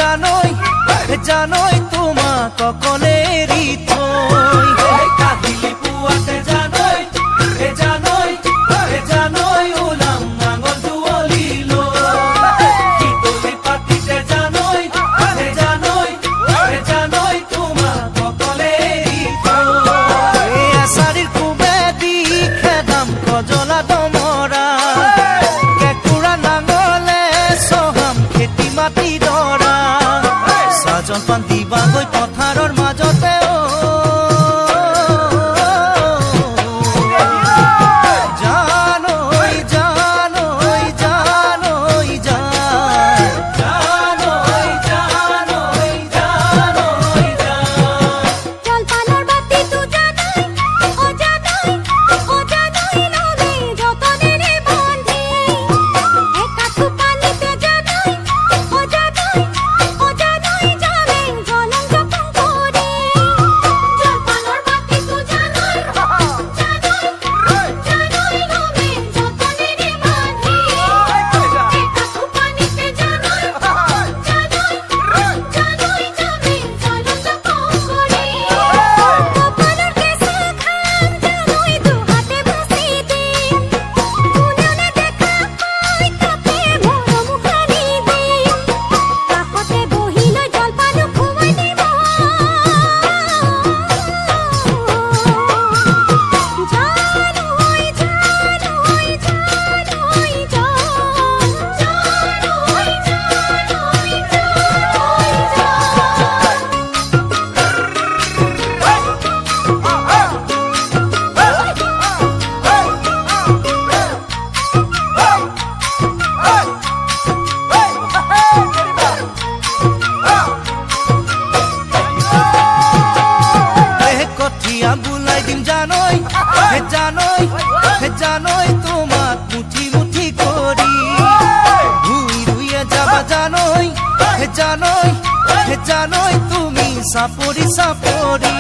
জানোই জানোই তোমা ককলেরই থই কাহিলি পুয়াতে জানোই জানোই জানোই উলাম নাঙল জুয়লিল কিতলি পাতিতে জানোই জানোই জানোই তোমা ককলেরই থই আসারির কুবে দি খেদাম কজলা দমরা কেকুড়া নাঙলে সহাম খেতি মাটি দৰা জলপান দিবাগৈ পথাৰৰ মাজতে জানৈ জানৈ জানৈ জানৈ জানৈ জানৈ জলপানৰ বাতি তু জানৈ ও জানৈ লগে যতনেৰে বন্ধি একা থুপানিতে জানৈ ও জানৈ বুলাই দিম জানৈ জানৈ জানৈ তোমাক মুঠি মুঠি কৰি ৰুই ৰুইয়ে যাবা জানৈ জানৈ জানৈ তুমি চাপৰি চাপৰি